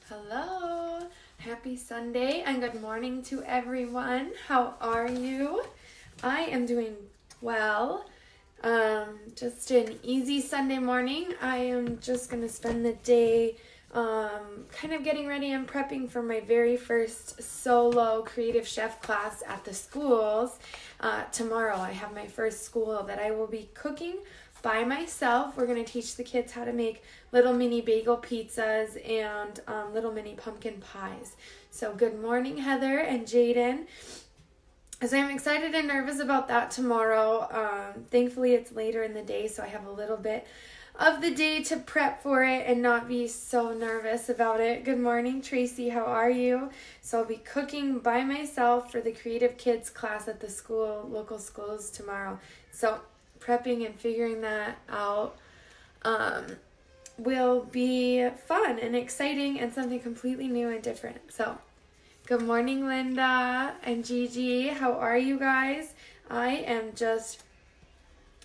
Hello, happy Sunday and good morning to everyone. How are you? I am doing well. Just an easy Sunday morning. I am just going to spend the day kind of getting ready and prepping for my very first solo creative chef class at the schools. Tomorrow I have my first school that I will be cooking by myself. We're going to teach the kids how to make little mini bagel pizzas and little mini pumpkin pies. So good morning, Heather and Jaden. As I'm excited and nervous about that tomorrow. Thankfully it's later in the day, so I have a little bit of the day to prep for it and not be so nervous about it. Good morning, Tracy. How are you? So I'll be cooking by myself for the creative kids class at the school, local schools tomorrow. So prepping and figuring that out will be fun and exciting and something completely new and different. So good morning, Linda and Gigi. How are you guys? I am just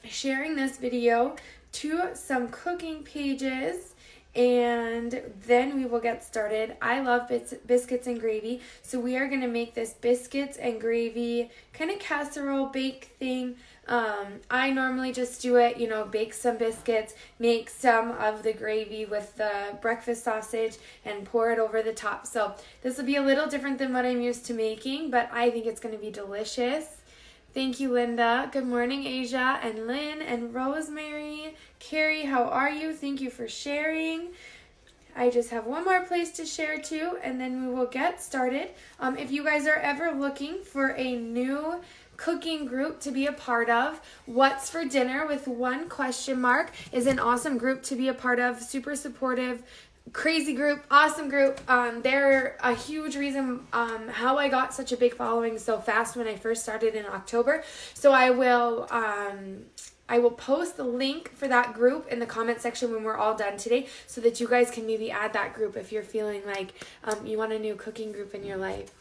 sharing this video to some cooking pages and then we will get started. I love biscuits and gravy, so we are going to make this biscuits and gravy kind of casserole bake thing. I normally just do it, bake some biscuits, make some of the gravy with the breakfast sausage and pour it over the top. So this will be a little different than what I'm used to making, but I think it's going to be delicious. Thank you, Linda. Good morning, Asia and Lynn and Rosemary. Carrie, how are you? Thank you for sharing. I just have one more place to share to, and then we will get started. If you guys are ever looking for a new cooking group to be a part of, What's for Dinner with one question mark is an awesome group to be a part of. Super supportive, crazy group, awesome group. They're a huge reason how I got such a big following so fast when I first started in October. So I will post the link for that group in the comment section when we're all done today, so that you guys can maybe add that group if you're feeling like you want a new cooking group in your life.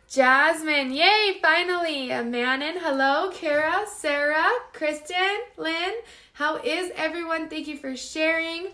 Jasmine, yay, finally. Manon, hello. Kara, Sarah, Kristen, Lynn, how is everyone? Thank you for sharing.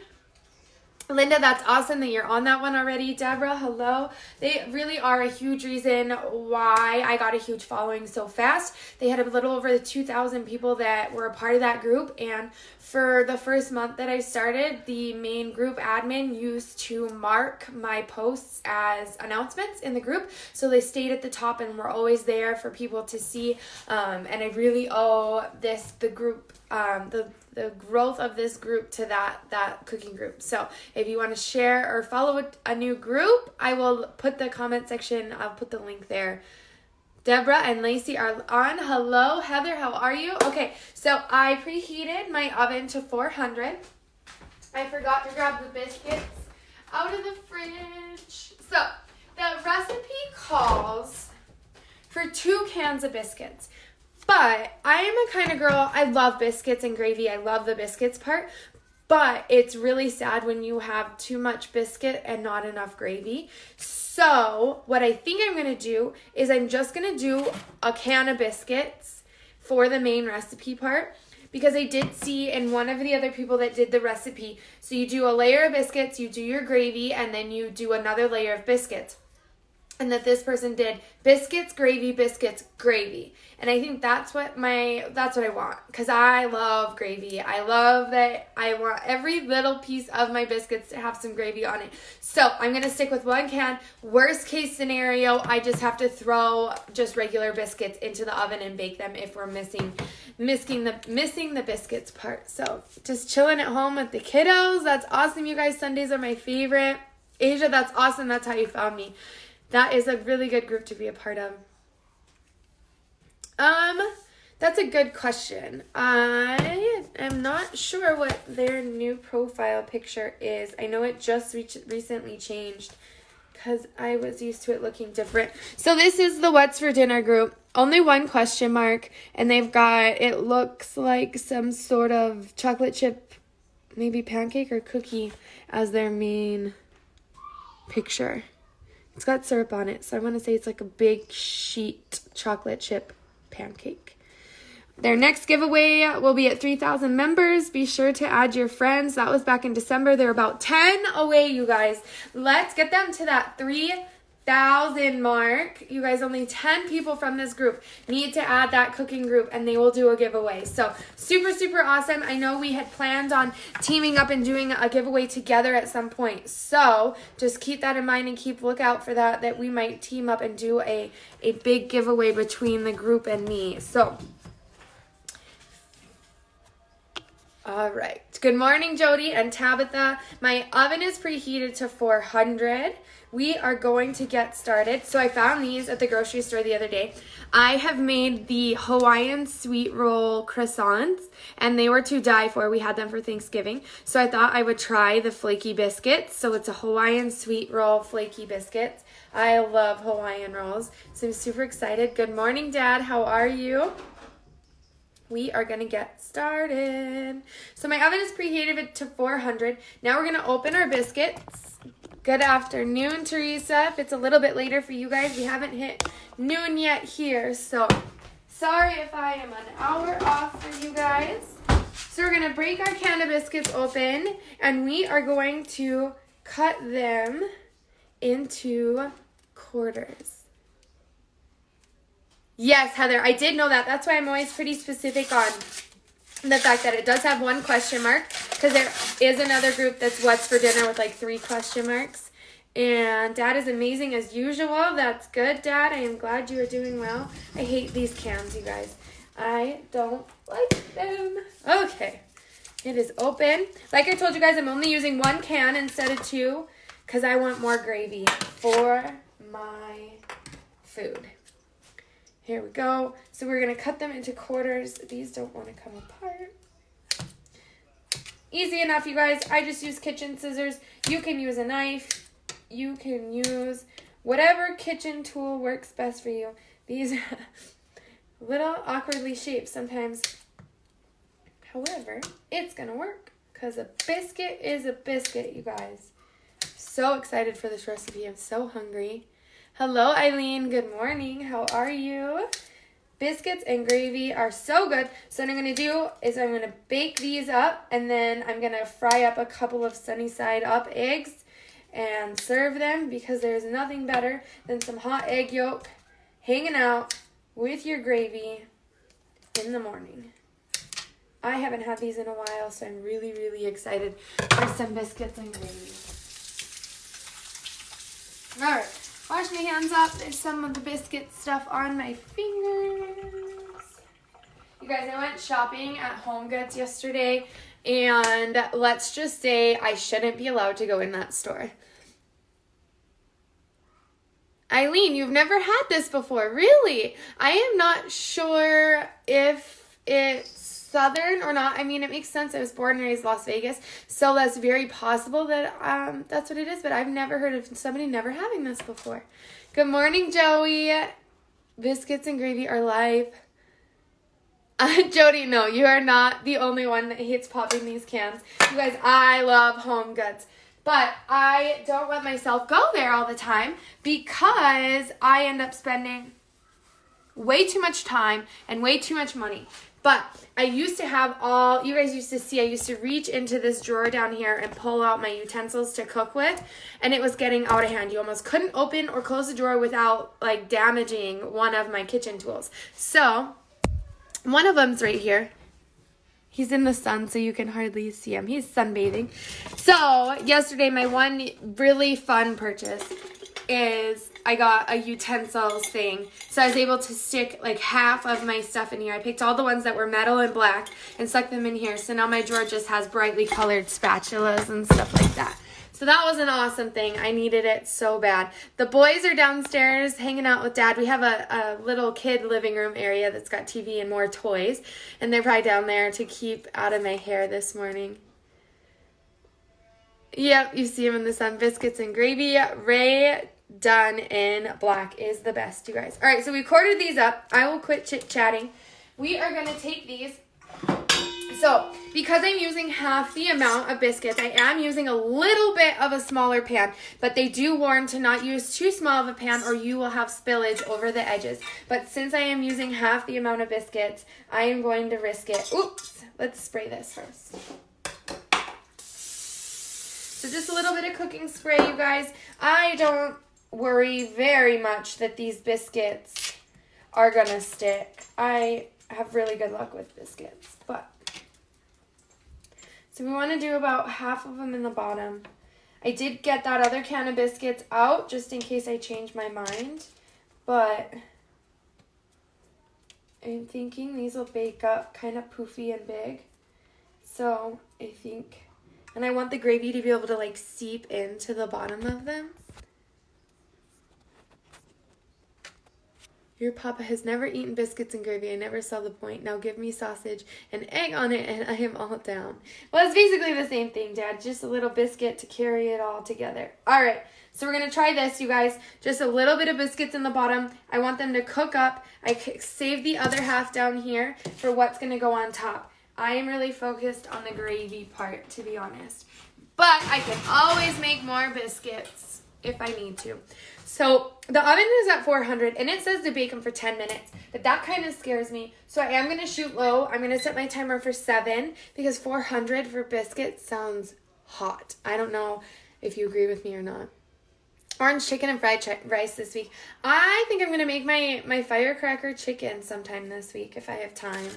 Linda, that's awesome that you're on that one already. Deborah, hello. They really are a huge reason why I got a huge following so fast. They had a little over 2,000 people that were a part of that group, and for the first month that I started, the main group admin used to mark my posts as announcements in the group, so they stayed at the top and were always there for people to see, and I really owe the group, the growth of this group to that cooking group. So if you want to share or follow a new group, I will put the comment section, I'll put the link there. Deborah and Lacey are on. Hello, Heather, how are you? Okay, so I preheated my oven to 400. I forgot to grab the biscuits out of the fridge. So the recipe calls for 2 cans of biscuits. But I am a kind of girl, I love biscuits and gravy. I love the biscuits part. But it's really sad when you have too much biscuit and not enough gravy. So what I think I'm going to do is I'm just going to do a can of biscuits for the main recipe part. Because I did see in one of the other people that did the recipe, so you do a layer of biscuits, you do your gravy, and then you do another layer of biscuits. And that this person did biscuits, gravy. And I think that's what I want, because I love gravy. I love that I want every little piece of my biscuits to have some gravy on it. So I'm going to stick with 1 can. Worst case scenario, I just have to throw just regular biscuits into the oven and bake them if we're missing the biscuits part. So just chilling at home with the kiddos. That's awesome, you guys. Sundays are my favorite. Asia, that's awesome. That's how you found me. That is a really good group to be a part of. That's a good question. I am not sure what their new profile picture is. I know it just recently changed because I was used to it looking different. So this is the What's for Dinner group. Only 1 question mark, and they've got, it looks like some sort of chocolate chip, maybe pancake or cookie as their main picture. It's got syrup on it, so I want to say it's like a big sheet chocolate chip pancake. Their next giveaway will be at 3,000 members. Be sure to add your friends. That was back in December. They're about 10 away, you guys. Let's get them to that 3,000 mark. You guys, only 10 people from this group need to add that cooking group, and they will do a giveaway. So super, super awesome. I know we had planned on teaming up and doing a giveaway together at some point. So just keep that in mind and keep lookout for that we might team up and do a big giveaway between the group and me. So all right. Good morning, Jody and Tabitha. My oven is preheated to 400. We are going to get started. So I found these at the grocery store the other day. I have made the Hawaiian sweet roll croissants, and they were to die for. We had them for Thanksgiving. So I thought I would try the flaky biscuits. So it's a Hawaiian sweet roll flaky biscuits. I love Hawaiian rolls. So I'm super excited. Good morning, Dad. How are you? We are going to get started. So my oven is preheated to 400. Now we're going to open our biscuits. Good afternoon, Teresa. If it's a little bit later for you guys, we haven't hit noon yet here. So sorry if I am an hour off for you guys. So we're going to break our can of biscuits open, and we are going to cut them into quarters. Yes, Heather, I did know that. That's why I'm always pretty specific on the fact that it does have one question mark, because there is another group that's what's for dinner with like 3 question marks. And Dad is amazing as usual. That's good, Dad. I am glad you are doing well. I hate these cans, you guys. I don't like them. Okay, it is open. Like I told you guys, I'm only using 1 can instead of 2 because I want more gravy for my food. Here we go. So we're going to cut them into quarters. These don't want to come apart. Easy enough, you guys. I just use kitchen scissors. You can use a knife. You can use whatever kitchen tool works best for you. These are little awkwardly shaped sometimes. However, it's going to work because a biscuit is a biscuit, you guys. So excited for this recipe. I'm so hungry. Hello, Eileen. Good morning. How are you? Biscuits and gravy are so good. So what I'm going to do is I'm going to bake these up, and then I'm going to fry up a couple of sunny side up eggs and serve them, because there's nothing better than some hot egg yolk hanging out with your gravy in the morning. I haven't had these in a while, so I'm really, really excited for some biscuits and gravy. All right. Wash my hands up. There's some of the biscuit stuff on my fingers. You guys, I went shopping at Home Goods yesterday, and let's just say I shouldn't be allowed to go in that store. Eileen, you've never had this before. Really? I am not sure if it's Southern or not. I mean, it makes sense. I was born and raised in Las Vegas, so that's very possible that that's what it is, but I've never heard of somebody never having this before. Good morning, Joey. Biscuits and gravy are live. Jody, no, you are not the only one that hates popping these cans. You guys, I love Home Goods, but I don't let myself go there all the time because I end up spending way too much time and way too much money. But I used to have you guys used to see, I used to reach into this drawer down here and pull out my utensils to cook with, and it was getting out of hand. You almost couldn't open or close the drawer without like damaging one of my kitchen tools. So one of them's right here. He's in the sun, so you can hardly see him. He's sunbathing. So yesterday, my one really fun purchase is I got a utensils thing. So I was able to stick like half of my stuff in here. I picked all the ones that were metal and black and stuck them in here. So now my drawer just has brightly colored spatulas and stuff like that. So that was an awesome thing. I needed it so bad. The boys are downstairs hanging out with Dad. We have a little kid living room area that's got TV and more toys. And they're probably down there to keep out of my hair this morning. Yep, you see him in the sun. Biscuits and gravy. Ray done in black is the best, you guys. All right, so we quartered these up. I will quit chit-chatting. We are going to take these. So So, because I'm using half the amount of biscuits, I am using a little bit of a smaller pan, but they do warn to not use too small of a pan or you will have spillage over the edges. But since I am using half the amount of biscuits, I am going to risk it. Oops, let's spray this first. So just a little bit of cooking spray, you guys. I don't worry very much that these biscuits are gonna stick. I have really good luck with biscuits, but so we want to do about half of them in the bottom. I did get that other can of biscuits out just in case I change my mind, but I'm thinking these will bake up kind of poofy and big. So I think, and I want the gravy to be able to like seep into the bottom of them. Your papa has never eaten biscuits and gravy. I never saw the point. Now give me sausage and egg on it and I am all down. Well, it's basically the same thing, Dad. Just a little biscuit to carry it all together. All right, so we're going to try this, you guys. Just a little bit of biscuits in the bottom. I want them to cook up. I save the other half down here for what's going to go on top. I am really focused on the gravy part, to be honest. But I can always make more biscuits if I need to. So the oven is at 400 and it says to bake them for 10 minutes, but that kind of scares me. So I am going to shoot low. I'm going to set my timer for 7 because 400 for biscuits sounds hot. I don't know if you agree with me or not. Orange chicken and fried rice this week. I think I'm going to make my firecracker chicken sometime this week if I have time.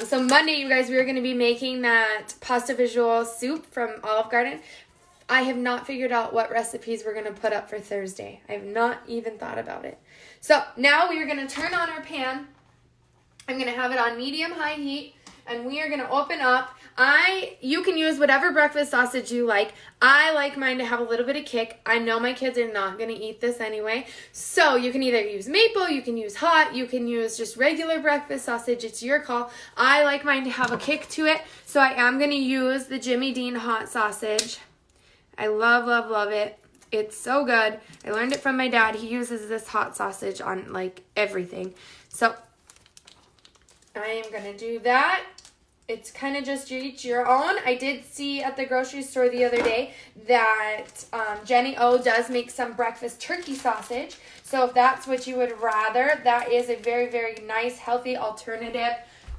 So Monday, you guys, we are going to be making that pasta visual soup from Olive Garden. I have not figured out what recipes we're going to put up for Thursday. I have not even thought about it. So now we are going to turn on our pan. I'm going to have it on medium-high heat, and we are going to open up. You can use whatever breakfast sausage you like. I like mine to have a little bit of kick. I know my kids are not going to eat this anyway. So you can either use maple, you can use hot, you can use just regular breakfast sausage. It's your call. I like mine to have a kick to it. So I am going to use the Jimmy Dean hot sausage. I love, love, love it. It's so good. I learned it from my dad. He uses this hot sausage on like everything. So I am going to do that. It's kind of just each your own. I did see at the grocery store the other day that Jenny O does make some breakfast turkey sausage. So if that's what you would rather, that is a very, very nice, healthy alternative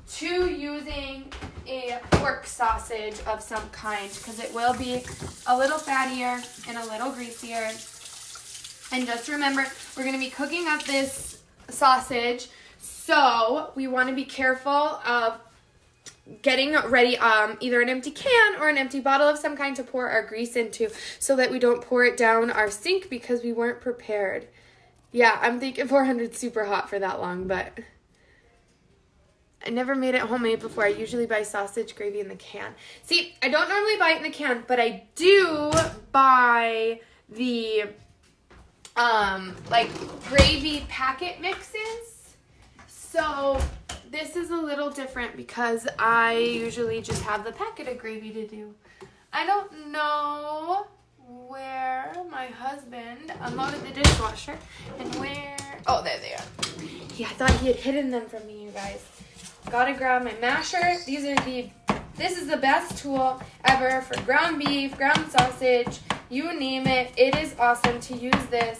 to using a pork sausage of some kind because it will be a little fattier and a little greasier. And just remember, we're going to be cooking up this sausage, so we want to be careful of getting ready either an empty can or an empty bottle of some kind to pour our grease into so that we don't pour it down our sink because we weren't prepared. Yeah, I'm thinking 400 super hot for that long, but I never made it homemade before. I usually buy sausage gravy in the can. See, I don't normally buy it in the can, but I do buy the like gravy packet mixes. So this is a little different because I usually just have the packet of gravy to do. I don't know where my husband unloaded the dishwasher and where, oh, there they are. Yeah, I thought he had hidden them from me, you guys. Gotta grab my masher. This is the best tool ever for ground beef, ground sausage, you name it. It is awesome to use this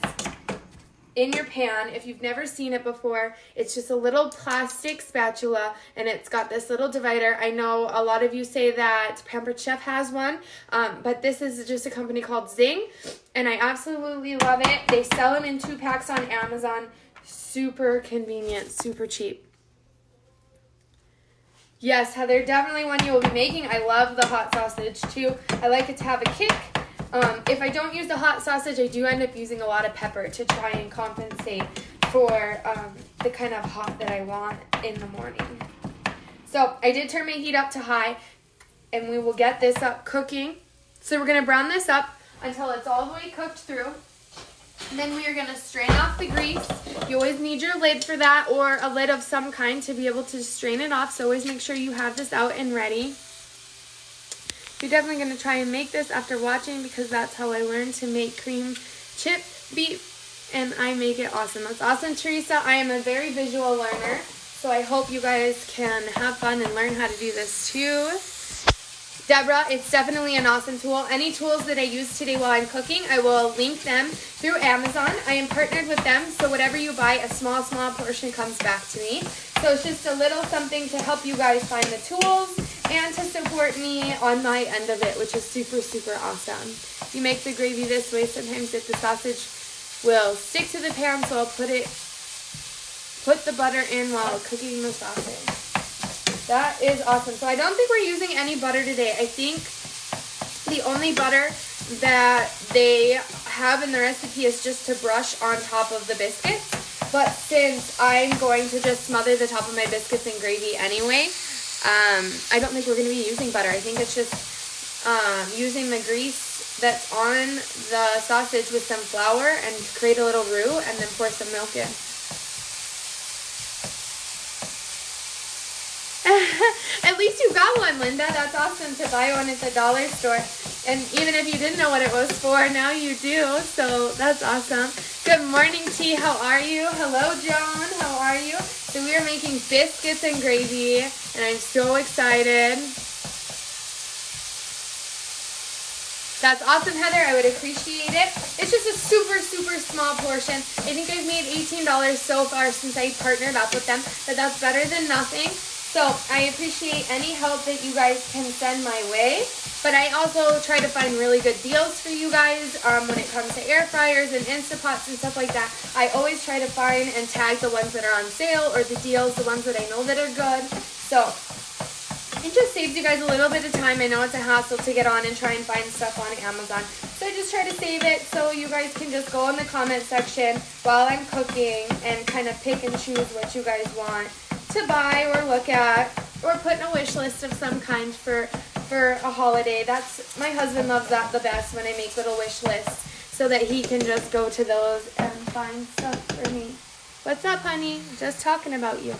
in your pan. If you've never seen it before, it's just a little plastic spatula and it's got this little divider. I know a lot of you say that Pampered Chef has one, but this is just a company called Zing and I absolutely love it. They sell them in 2 packs on Amazon. Super convenient, super cheap. Yes, Heather, definitely one you will be making. I love the hot sausage too. I like it to have a kick. If I don't use the hot sausage, I do end up using a lot of pepper to try and compensate for the kind of hot that I want in the morning. So I did turn my heat up to high, and we will get this up cooking. So we're going to brown this up until it's all the way cooked through. And then we are going to strain off the grease. You always need your lid for that or a lid of some kind to be able to strain it off. So always make sure you have this out and ready. You're definitely going to try and make this after watching because that's how I learned to make cream chip beef. And I make it awesome. That's awesome, Teresa. I am a very visual learner. So I hope you guys can have fun and learn how to do this too. Deborah, it's definitely an awesome tool. Any tools that I use today while I'm cooking, I will link them through Amazon. I am partnered with them, so whatever you buy, a small portion comes back to me. So it's just a little something to help you guys find the tools and to support me on my end of it, which is super, super awesome. You make the gravy this way. Sometimes if the sausage will stick to the pan, so I'll put the butter in while cooking the sausage. That is awesome. So I don't think we're using any butter today. I think the only butter that they have in the recipe is just to brush on top of the biscuits. But since I'm going to just smother the top of my biscuits in gravy anyway, I don't think we're going to be using butter. I think it's just using the grease that's on the sausage with some flour and create a little roux and then pour some milk in. At least you got one, Linda. That's awesome to buy one at the dollar store. And even if you didn't know what it was for, now you do. So that's awesome. Good morning, T. How are you? Hello, John. How are you? So we are making biscuits and gravy, and I'm so excited. That's awesome, Heather. I would appreciate it. It's just a super, super small portion. I think I've made $18 so far since I partnered up with them, but that's better than nothing. So I appreciate any help that you guys can send my way. But I also try to find really good deals for you guys when it comes to air fryers and Instapots and stuff like that. I always try to find and tag the ones that are on sale or the deals, the ones that I know that are good. So it just saves you guys a little bit of time. I know it's a hassle to get on and try and find stuff on Amazon. So I just try to save it so you guys can just go in the comment section while I'm cooking and kind of pick and choose what you guys want to buy or look at or put in a wish list of some kind for a holiday. That's, my husband loves that the best, when I make little wish lists so that he can just go to those and find stuff for me. What's up, honey? Just talking about you.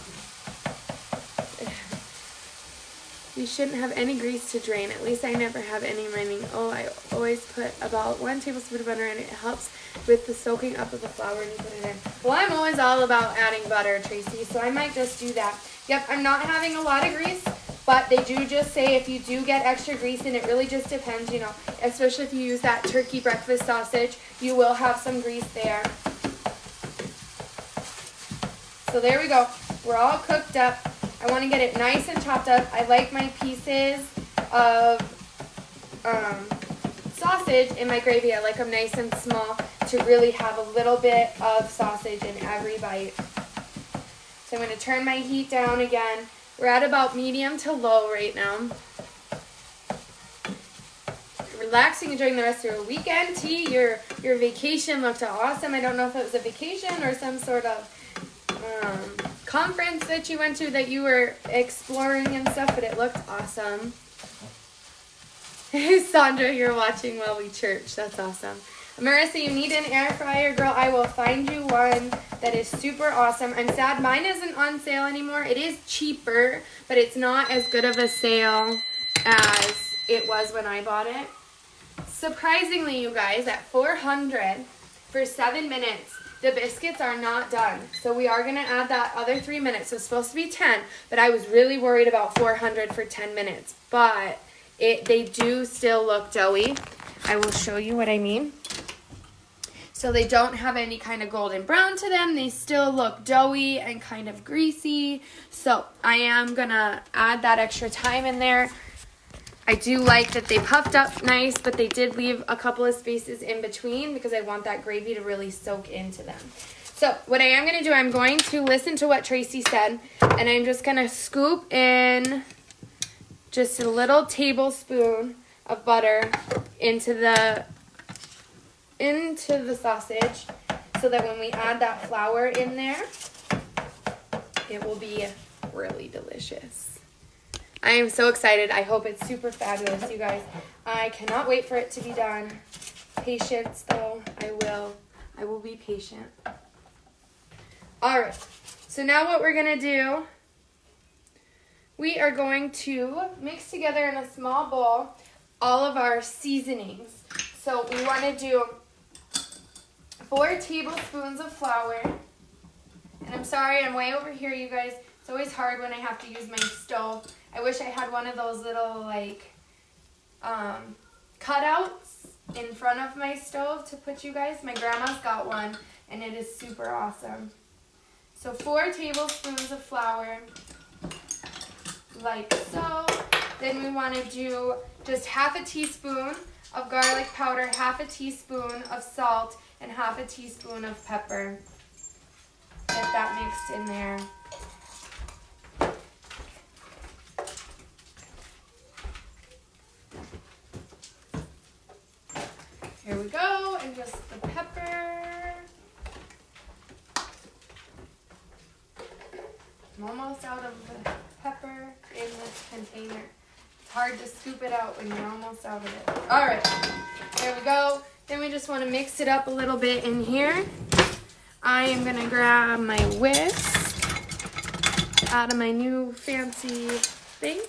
You shouldn't have any grease to drain. At least I never have any running. Oh, I always put about 1 tablespoon of butter in. It helps with the soaking up of the flour and you put it in. Well, I'm always all about adding butter, Tracy, so I might just do that. Yep, I'm not having a lot of grease, but they do just say if you do get extra grease, and it really just depends, you know, especially if you use that turkey breakfast sausage, you will have some grease there. So there we go. We're all cooked up. I want to get it nice and chopped up. I like my pieces of sausage in my gravy. I like them nice and small to really have a little bit of sausage in every bite. So I'm going to turn my heat down again. We're at about medium to low right now. Relaxing, enjoying the rest of your weekend. T, your vacation looked awesome. I don't know if it was a vacation or some sort of conference that you went to that you were exploring and stuff, but it looked awesome. Sandra, you're watching while we church. That's awesome. Marissa, you need an air fryer, girl. I will find you one that is super awesome. I'm sad mine isn't on sale anymore. It is cheaper, but it's not as good of a sale as it was when I bought it. Surprisingly, you guys, at $400 for 7 minutes, the biscuits are not done. So we are going to add that other 3 minutes. So it's supposed to be 10, but I was really worried about $400 for 10 minutes. But they do still look doughy. I will show you what I mean. So they don't have any kind of golden brown to them. They still look doughy and kind of greasy. So I am going to add that extra time in there. I do like that they puffed up nice, but they did leave a couple of spaces in between because I want that gravy to really soak into them. So what I am going to do, I'm going to listen to what Tracy said, and I'm just going to scoop in just a little tablespoon of butter into the sausage so that when we add that flour in there, it will be really delicious. I am so excited. I hope it's super fabulous, you guys. I cannot wait for it to be done. Patience, though. I will be patient. All right. So now what we're going to do, we are going to mix together in a small bowl all of our seasonings. So we want to do 4 tablespoons of flour. And I'm sorry, I'm way over here, you guys. It's always hard when I have to use my stove. I wish I had one of those little like cutouts in front of my stove to put you guys. My grandma's got one and it is super awesome. So 4 tablespoons of flour, like so. Then we want to do just half a teaspoon of garlic powder, half a teaspoon of salt, and half a teaspoon of pepper. Get that mixed in there. Here we go, and just the pepper. I'm almost out of the pepper in this container. It's hard to scoop it out when you're almost out of it. All right, there we go. Then we just want to mix it up a little bit in here. I am going to grab my whisk out of my new fancy thing.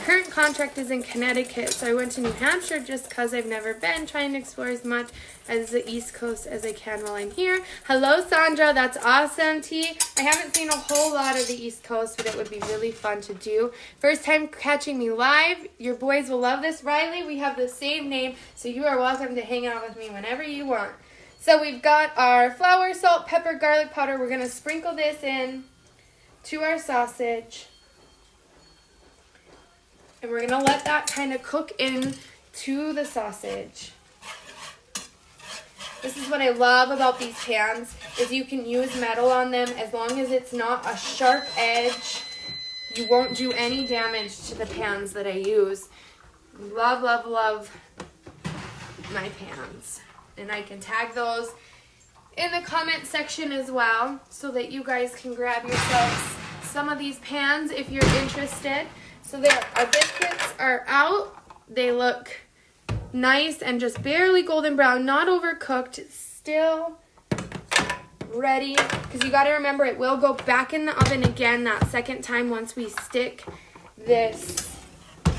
Current contract is in Connecticut, so I went to New Hampshire just because I've never been, trying to explore as much as the East Coast as I can while I'm here. Hello, Sandra. That's awesome, T. I haven't seen a whole lot of the East Coast, but it would be really fun to do. First time catching me live. Your boys will love this. Riley, we have the same name, so you are welcome to hang out with me whenever you want. So we've got our flour, salt, pepper, garlic powder. We're going to sprinkle this in to our sausage. And we're going to let that kind of cook in to the sausage. This is what I love about these pans, is you can use metal on them as long as it's not a sharp edge. You won't do any damage to the pans that I use. Love, love, love my pans. And I can tag those in the comment section as well so that you guys can grab yourselves some of these pans if you're interested. So there, our biscuits are out. They look nice and just barely golden brown, not overcooked, still ready. Because you got to remember, it will go back in the oven again that second time once we stick this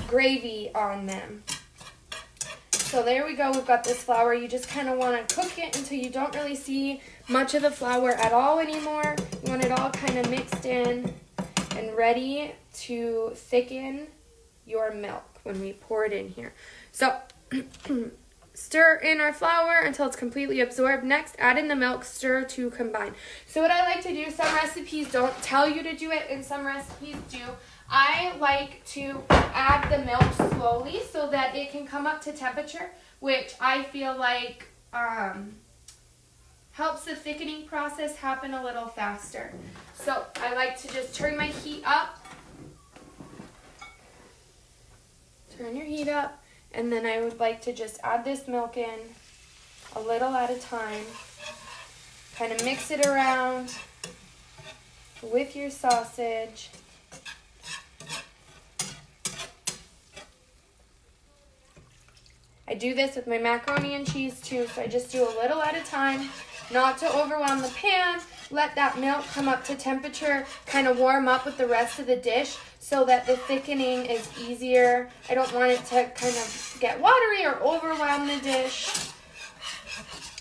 gravy on them. So there we go. We've got this flour. You just kind of want to cook it until you don't really see much of the flour at all anymore. You want it all kind of mixed in and ready to thicken your milk when we pour it in here. So stir in our flour until it's completely absorbed. Next, add in the milk, stir to combine. So what I like to do, some recipes don't tell you to do it and some recipes do. I like to add the milk slowly so that it can come up to temperature, which I feel like helps the thickening process happen a little faster. So I like to just turn my heat up. Turn your heat up, and then I would like to just add this milk in a little at a time. Kind of mix it around with your sausage. I do this with my macaroni and cheese too, so I just do a little at a time, not to overwhelm the pan. Let that milk come up to temperature, kind of warm up with the rest of the dish so that the thickening is easier. I don't want it to kind of get watery or overwhelm the dish.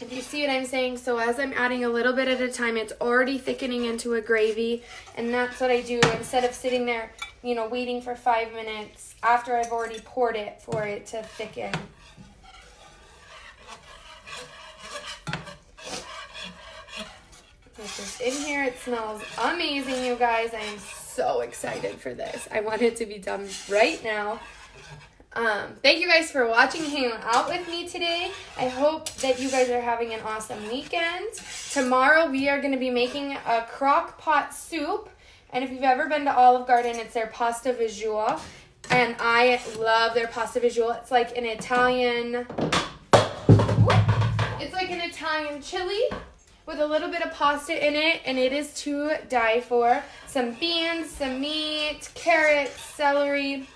If you see what I'm saying, so as I'm adding a little bit at a time, it's already thickening into a gravy, and that's what I do instead of sitting there, waiting for 5 minutes after I've already poured it for it to thicken. Put this in here. It smells amazing, you guys. I am so excited for this. I want it to be done right now. Thank you guys for watching and hanging out with me today. I hope that you guys are having an awesome weekend. Tomorrow we are going to be making a crock pot soup. And if you've ever been to Olive Garden, it's their pasta visual. And I love their pasta visual. It's like an Italian chili with a little bit of pasta in it, and it is to die for. Some beans, some meat, carrots, celery,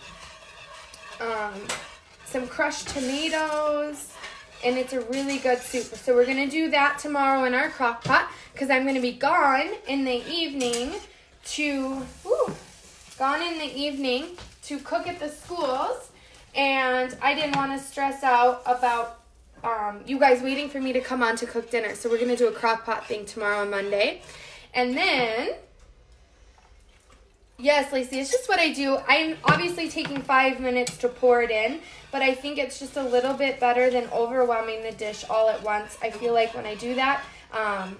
some crushed tomatoes, and it's a really good soup. So we're going to do that tomorrow in our crock pot because I'm going to be gone in the evening to cook at the schools, and I didn't want to stress out about you guys waiting for me to come on to cook dinner. So we're going to do a crock pot thing tomorrow on Monday. And then Yes, Lacey, it's just what I do. I'm obviously taking 5 minutes to pour it in, but I think it's just a little bit better than overwhelming the dish all at once. I feel like when I do that, I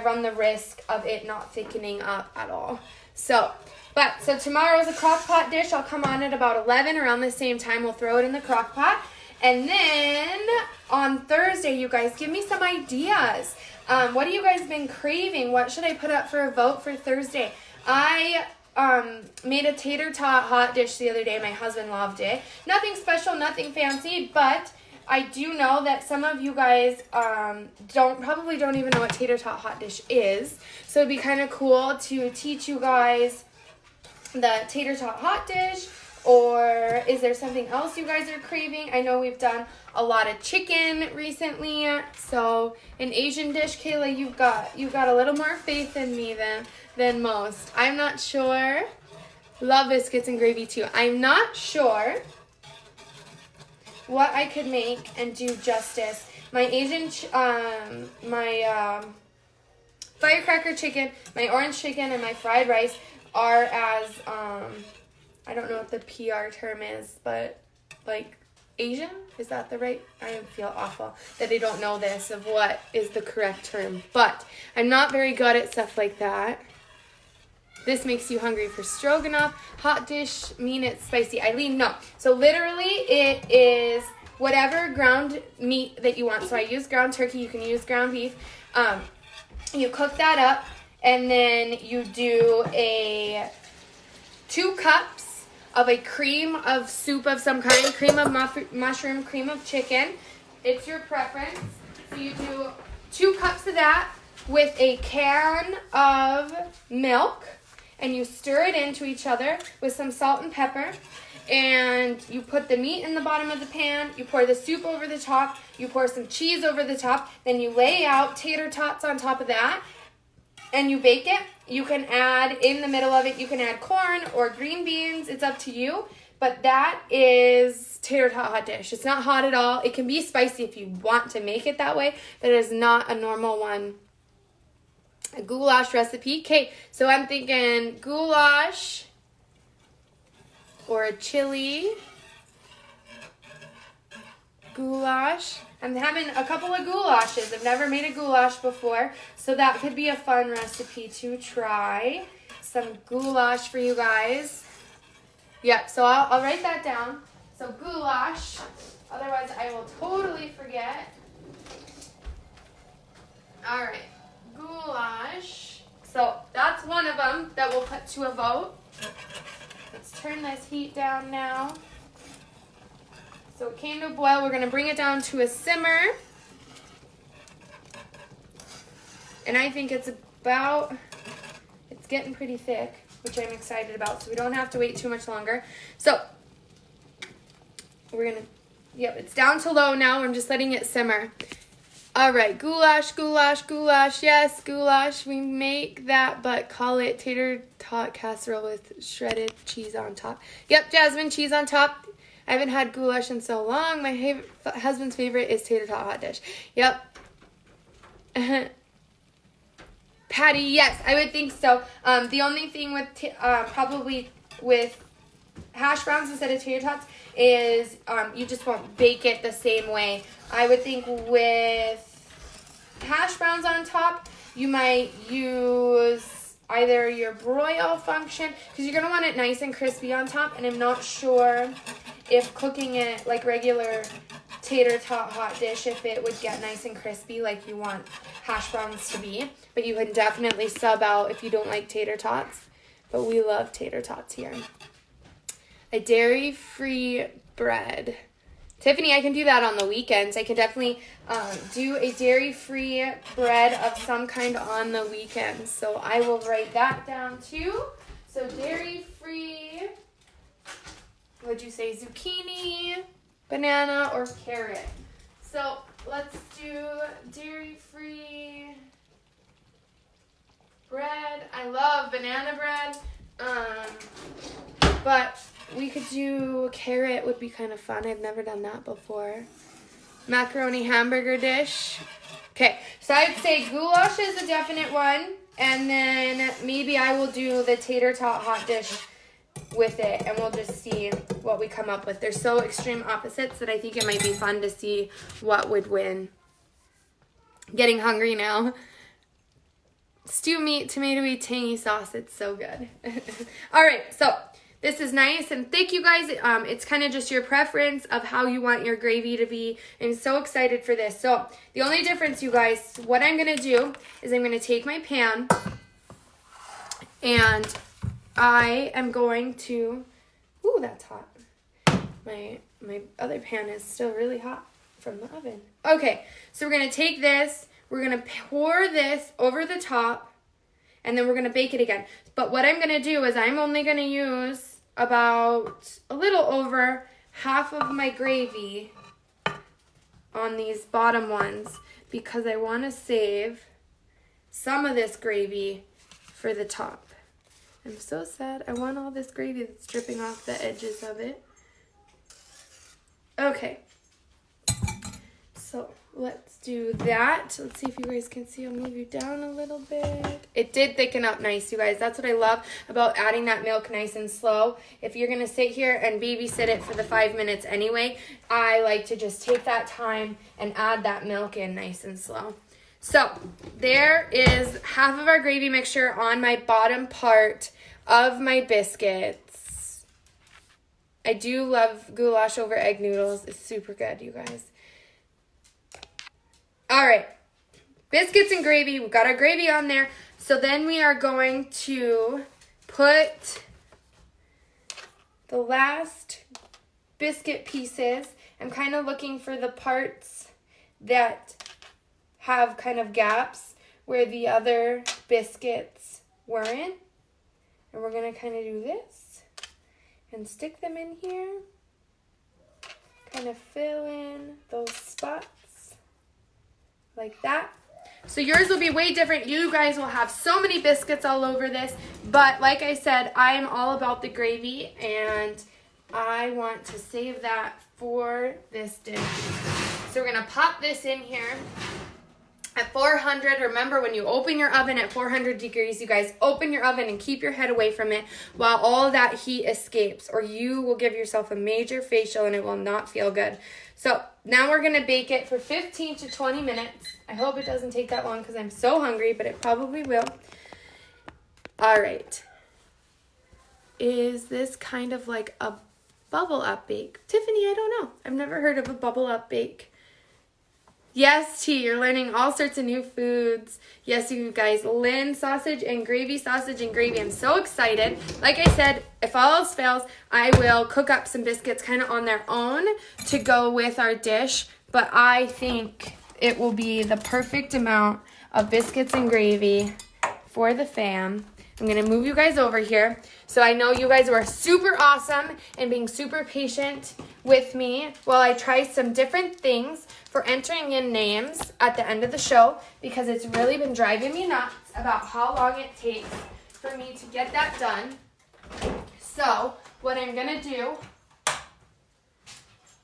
run the risk of it not thickening up at all. So tomorrow's a crock pot dish. I'll come on at about 11 around the same time. We'll throw it in the crock pot. And then on Thursday, you guys, give me some ideas. What have you guys been craving? What should I put up for a vote for Thursday? I made a tater tot hot dish the other day. My husband loved it. Nothing special, nothing fancy, but I do know that some of you guys probably don't even know what tater tot hot dish is. So it'd be kind of cool to teach you guys the tater tot hot dish. Or is there something else you guys are craving? I know we've done a lot of chicken recently. So an Asian dish, Kayla, you've got a little more faith in me than most. I'm not sure. Love biscuits and gravy too. I'm not sure what I could make and do justice. My Asian, firecracker chicken, my orange chicken, and my fried rice are as, I don't know what the PR term is, but like Asian? Is that the right? I feel awful that I don't know this of what is the correct term, but I'm not very good at stuff like that. This makes you hungry for stroganoff. Hot dish, mean it's spicy. Eileen, no. So literally it is whatever ground meat that you want. So I use ground turkey. You can use ground beef. You cook that up, and then you do 2 cups of a cream of soup of some kind, cream of mushroom, cream of chicken. It's your preference. So you do 2 cups of that with a can of milk, and you stir it into each other with some salt and pepper. And you put the meat in the bottom of the pan, you pour the soup over the top, you pour some cheese over the top, then you lay out tater tots on top of that, and you bake it. You can add, in the middle of it, you can add corn or green beans. It's up to you. But that is tater tot hot dish. It's not hot at all. It can be spicy if you want to make it that way, but it is not a normal one. A goulash recipe. Okay, so I'm thinking goulash or a chili. Goulash. I'm having a couple of goulashes. I've never made a goulash before, so that could be a fun recipe to try. Some goulash for you guys. Yep, so I'll write that down. So goulash, otherwise I will totally forget. All right, goulash. So that's one of them that we'll put to a vote. Let's turn this heat down now. So it came to a boil. We're going to bring it down to a simmer. And I think it's getting pretty thick, which I'm excited about. So we don't have to wait too much longer. So we're going to, yep, it's down to low now. I'm just letting it simmer. All right, goulash, goulash, goulash. Yes, goulash. We make that, but call it tater tot casserole with shredded cheese on top. Yep, Jasmine, cheese on top. I haven't had goulash in so long. My husband's favorite is tater tot hot dish. Yep. Patty, yes, I would think so. The only thing with probably with hash browns instead of tater tots is you just won't bake it the same way. I would think with hash browns on top, you might use either your broil function, because you're going to want it nice and crispy on top, and I'm not sure if cooking it like regular tater tot hot dish, if it would get nice and crispy like you want hash browns to be. But you can definitely sub out if you don't like tater tots. But we love tater tots here. A dairy-free bread. Tiffany, I can do that on the weekends. I can definitely do a dairy-free bread of some kind on the weekends. So I will write that down too. So dairy-free, would you say zucchini, banana, or carrot? So let's do dairy-free bread. I love banana bread, but we could do carrot would be kind of fun. I've never done that before. Macaroni hamburger dish. Okay, so I'd say goulash is a definite one. And then maybe I will do the tater tot hot dish with it, and we'll just see what we come up with. They're so extreme opposites that I think it might be fun to see what would win. Getting hungry now. Stew meat, tomatoey, tangy sauce. It's so good. All right, so this is nice and thick, you guys. It's kind of just your preference of how you want your gravy to be. I'm so excited for this. So the only difference, you guys, what I'm going to do is I'm going to take my pan and I am going to, ooh, that's hot. My other pan is still really hot from the oven. Okay, so we're going to take this, we're going to pour this over the top, and then we're going to bake it again. But what I'm going to do is I'm only going to use about a little over half of my gravy on these bottom ones because I want to save some of this gravy for the top. I'm so sad. I want all this gravy that's dripping off the edges of it. Okay. So let's do that. Let's see if you guys can see. I'll move you down a little bit. It did thicken up nice, you guys. That's what I love about adding that milk nice and slow. If you're going to sit here and babysit it for the 5 minutes anyway, I like to just take that time and add that milk in nice and slow. So there is half of our gravy mixture on my bottom part of my biscuits. I do love goulash over egg noodles. It's super good, you guys. All right, biscuits and gravy. We've got our gravy on there. So then we are going to put the last biscuit pieces. I'm kind of looking for the parts that have kind of gaps where the other biscuits weren't. And we're going to kind of do this and stick them in here. Kind of fill in those spots like that. So yours will be way different. You guys will have so many biscuits all over this. But like I said, I am all about the gravy and I want to save that for this dish. So we're going to pop this in here. At 400, remember when you open your oven at 400 degrees, you guys open your oven and keep your head away from it while all of that heat escapes, or you will give yourself a major facial and it will not feel good. So now we're going to bake it for 15 to 20 minutes. I hope it doesn't take that long because I'm so hungry, but it probably will. All right. Is this kind of like a bubble up bake? Tiffany, I don't know. I've never heard of a bubble up bake. Yes, T, you're learning all sorts of new foods. Yes, you guys, Lynn, sausage and gravy. I'm so excited. Like I said, if all else fails, I will cook up some biscuits kind of on their own to go with our dish. But I think it will be the perfect amount of biscuits and gravy for the fam. I'm going to move you guys over here. So I know you guys were super awesome and being super patient with me while I try some different things for entering in names at the end of the show because it's really been driving me nuts about how long it takes for me to get that done. So what I'm going to do,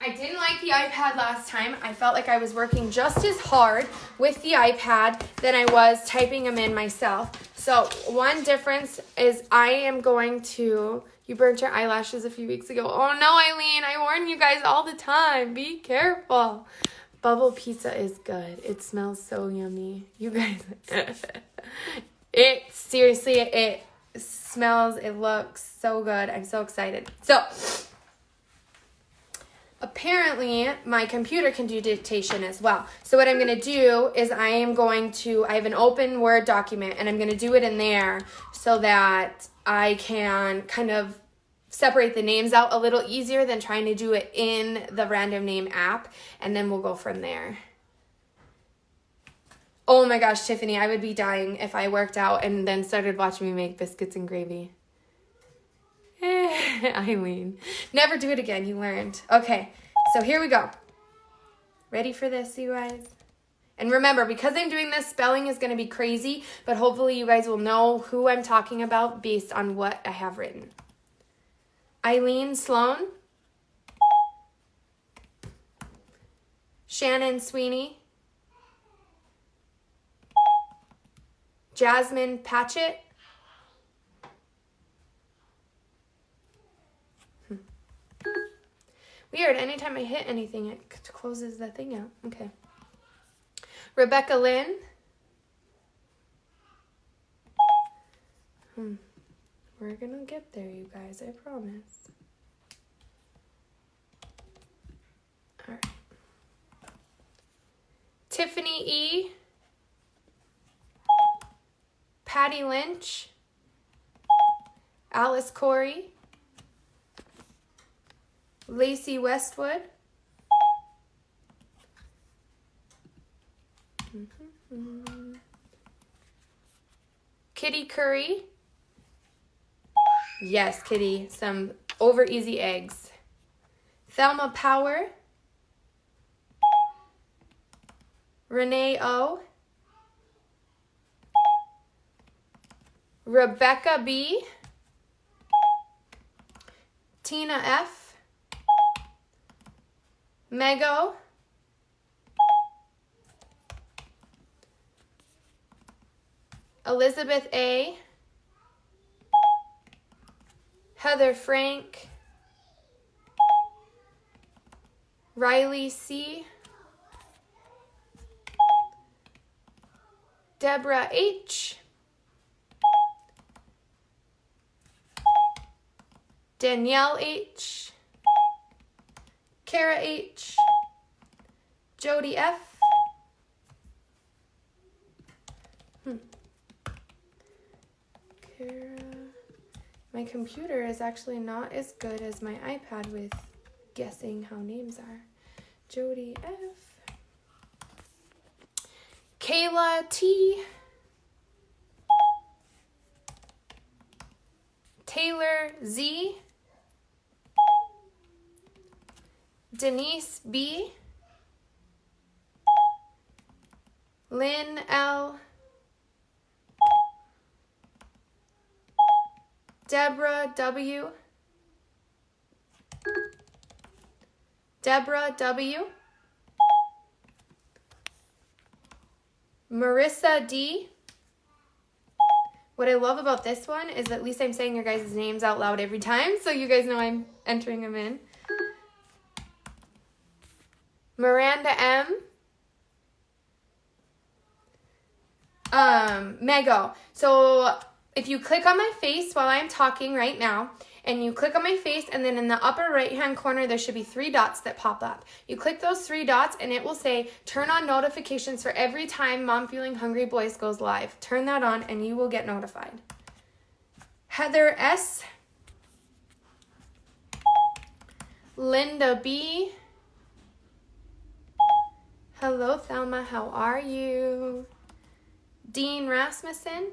I didn't like the iPad last time. I felt like I was working just as hard with the iPad than I was typing them in myself. So one difference is I am going to, you burnt your eyelashes a few weeks ago. Oh no, Eileen, I warn you guys all the time. Be careful. Bubble pizza is good. It smells so yummy. You guys, it smells, it looks so good. I'm so excited. So apparently my computer can do dictation as well. So what I'm going to do is I have an open Word document and I'm going to do it in there so that I can kind of separate the names out a little easier than trying to do it in the random name app, and then we'll go from there. Oh my gosh, Tiffany, I would be dying if I worked out and then started watching me make biscuits and gravy. Eileen, never do it again, you learned. Okay, so here we go. Ready for this, you guys? And remember, because I'm doing this, spelling is going to be crazy, but hopefully you guys will know who I'm talking about based on what I have written. Eileen Sloan, Shannon Sweeney, Jasmine Patchett. Weird, anytime I hit anything, it closes the thing out. Okay. Rebecca Lynn. We're gonna get there, you guys, I promise. All right. Tiffany E. Patty Lynch. Alice Corey. Lacey Westwood. Kitty Curry. Yes, Kitty. Some over easy eggs. Thelma Power. Renee O. Rebecca B. Tina F. Mego. Elizabeth A. Heather Frank. Riley C. Deborah H. Danielle H. Kara H. Jody F. Kara. My computer is actually not as good as my iPad with guessing how names are. Jody F. Kayla T. Taylor Z. Denise B. Lynn L. Deborah W. Deborah W. Marissa D. What I love about this one is at least I'm saying your guys' names out loud every time, so you guys know I'm entering them in. Miranda M. Mego. So if you click on my face while I'm talking right now, and you click on my face, and then in the upper right-hand corner, there should be 3 dots that pop up. You click those 3 dots, and it will say, turn on notifications for every time Mom Feeling Hungry Boys goes live. Turn that on, and you will get notified. Heather S. Linda B. Hello, Thelma. How are you? Dean Rasmussen.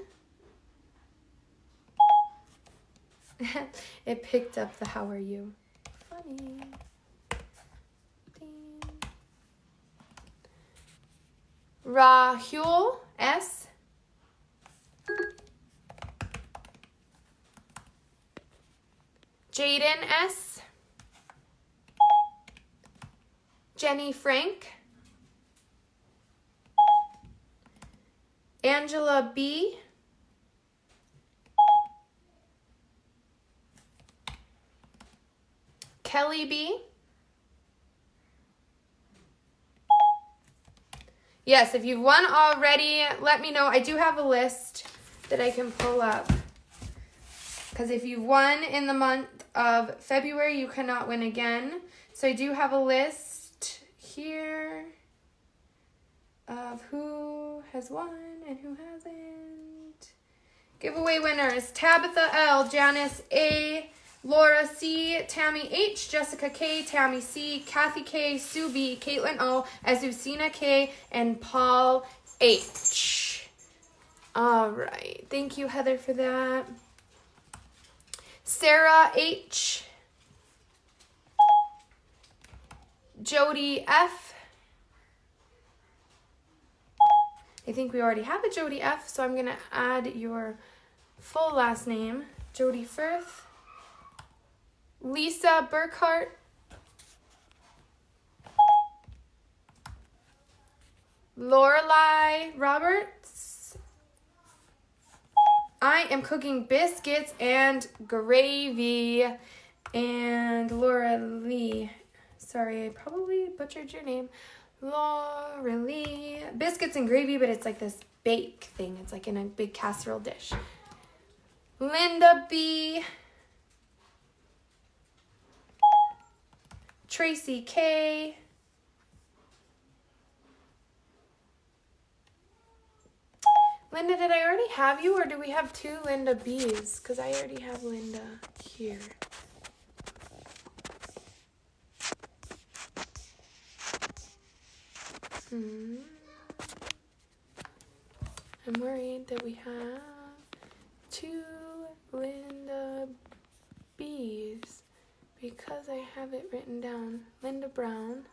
It picked up the how are you. Funny. Dean. Rahul S. Jaden S. Jenny Frank. Angela B. Kelly B. Yes, if you've won already, let me know. I do have a list that I can pull up. Because if you've won in the month of February, you cannot win again. So I do have a list here of who has won and who hasn't. Giveaway winners: Tabitha L, Janice A, Laura C, Tammy H, Jessica K, Tammy C, Kathy K, Sue B, Caitlin O, Azucena K, and Paul H. All right. Thank you, Heather, for that. Sarah H, Jody F. I think we already have a Jody F, so I'm going to add your full last name. Jody Firth. Lisa Burkhart. Lorelai Roberts. I am cooking biscuits and gravy. And Laura Lee, sorry, I probably butchered your name. Laura Lee. Biscuits and gravy, but it's like this bake thing. It's like in a big casserole dish. Linda B. Tracy K. Linda, did I already have you, or do we have two Linda B's? Because I already have Linda here. I'm worried that we have two Linda B's because I have it written down. Linda Brown.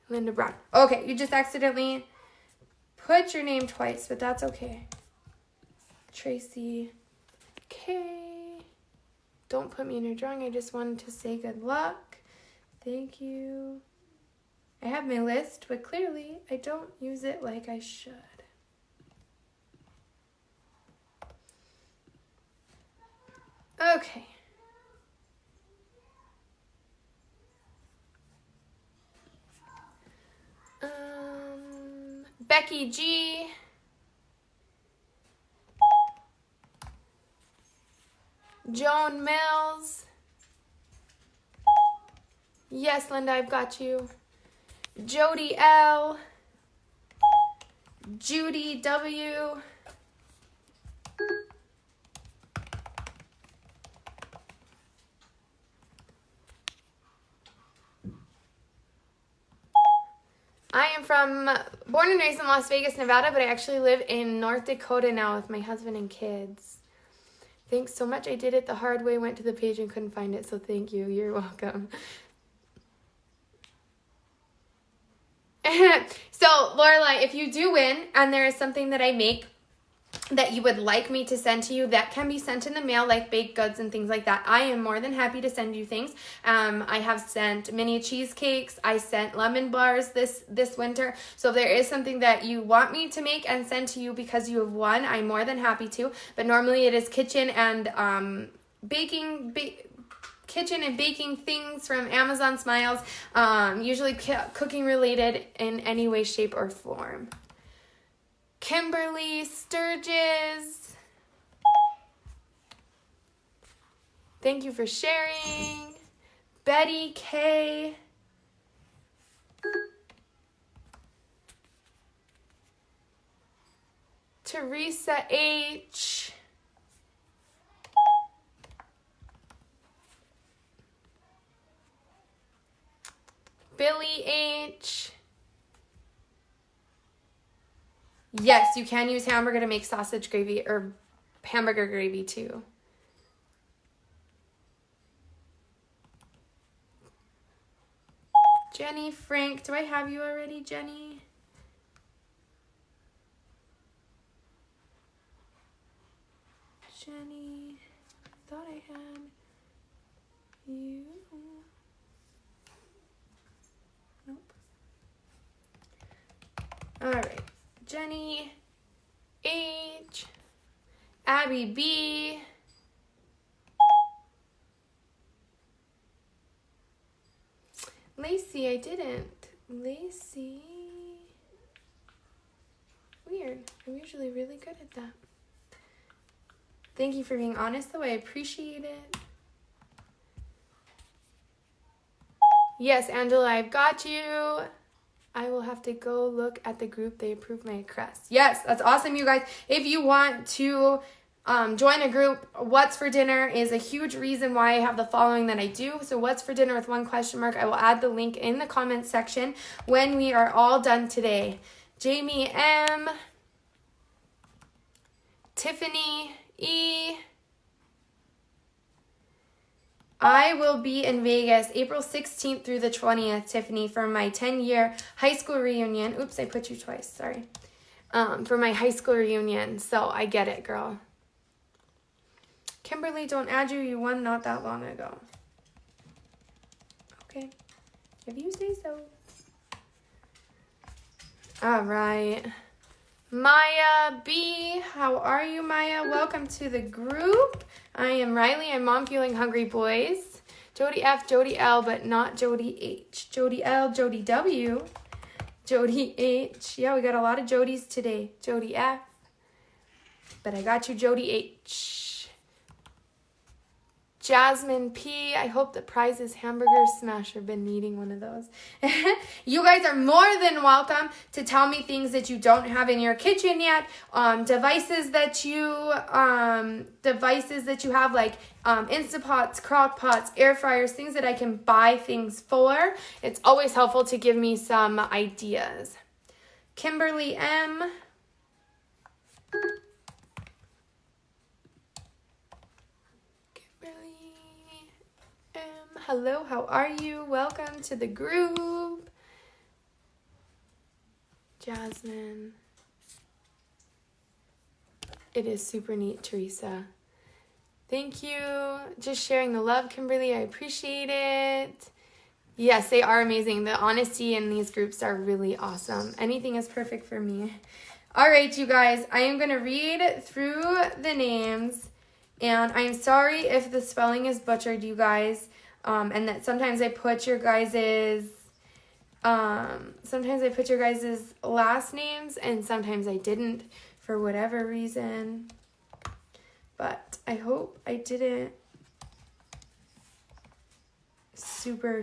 Linda Brown. Okay, you just accidentally put your name twice, but that's okay. Tracy K. Don't put me in your drawing. I just wanted to say good luck. Thank you. I have my list, but clearly I don't use it like I should. Okay. Becky G. Joan Mills. Yes, Linda, I've got you. Jody L. Judy W. I am born and raised in Las Vegas, Nevada, but I actually live in North Dakota now with my husband and kids. Thanks so much. I did it the hard way, went to the page and couldn't find it, so thank you. You're welcome. So, Lorelai, if you do win and there is something that I make that you would like me to send to you that can be sent in the mail, like baked goods and things like that, I am more than happy to send you things. I have sent mini cheesecakes. I sent lemon bars this winter. So if there is something that you want me to make and send to you because you have won, I'm more than happy to. But normally it is kitchen and baking things from Amazon Smiles, usually cooking related in any way, shape, or form. Kimberly Sturgis. Thank you for sharing. Betty K. Teresa H. Billy H. Yes, you can use hamburger to make sausage gravy or hamburger gravy too. Jenny Frank. Do I have you already, Jenny? Jenny. Thought I had you. Nope. All right. Jenny H. Abby B. Lacey, I didn't. Lacey. Weird. I'm usually really good at that. Thank you for being honest, though. I appreciate it. Yes, Angela, I've got you. I will have to go look at the group. They approved my request. Yes, that's awesome, you guys. If you want to join a group, What's for Dinner is a huge reason why I have the following that I do. So What's for Dinner with one question mark. I will add the link in the comments section when we are all done today. Jamie M. Tiffany E. I will be in Vegas April 16th through the 20th, Tiffany, for my 10-year high school reunion. Oops, I put you twice, sorry. For my high school reunion, so I get it, girl. Kimberly, don't add you. You won not that long ago. Okay, if you say so. All right. Maya B, how are you, Maya? Welcome to the group. I am Riley. I'm Mom Feeling Hungry Boys. Jody F, Jody L, but not Jody H. Jody L, Jody W, Jody H. Yeah, we got a lot of Jodys today. Jody F, but I got you, Jody H. Jasmine P, I hope the prize is hamburger smasher. Been needing one of those. You guys are more than welcome to tell me things that you don't have in your kitchen yet. Devices that you have, like Instapots, crock pots, air fryers, things that I can buy things for. It's always helpful to give me some ideas. Kimberly M. Hello, how are you? Welcome to the group. Jasmine. It is super neat, Teresa. Thank you. Just sharing the love, Kimberly. I appreciate it. Yes, they are amazing. The honesty in these groups are really awesome. Anything is perfect for me. All right, you guys. I am going to read through the names. And I'm sorry if the spelling is butchered, you guys. And that sometimes I put your guys's last names and sometimes I didn't for whatever reason. But I hope I didn't super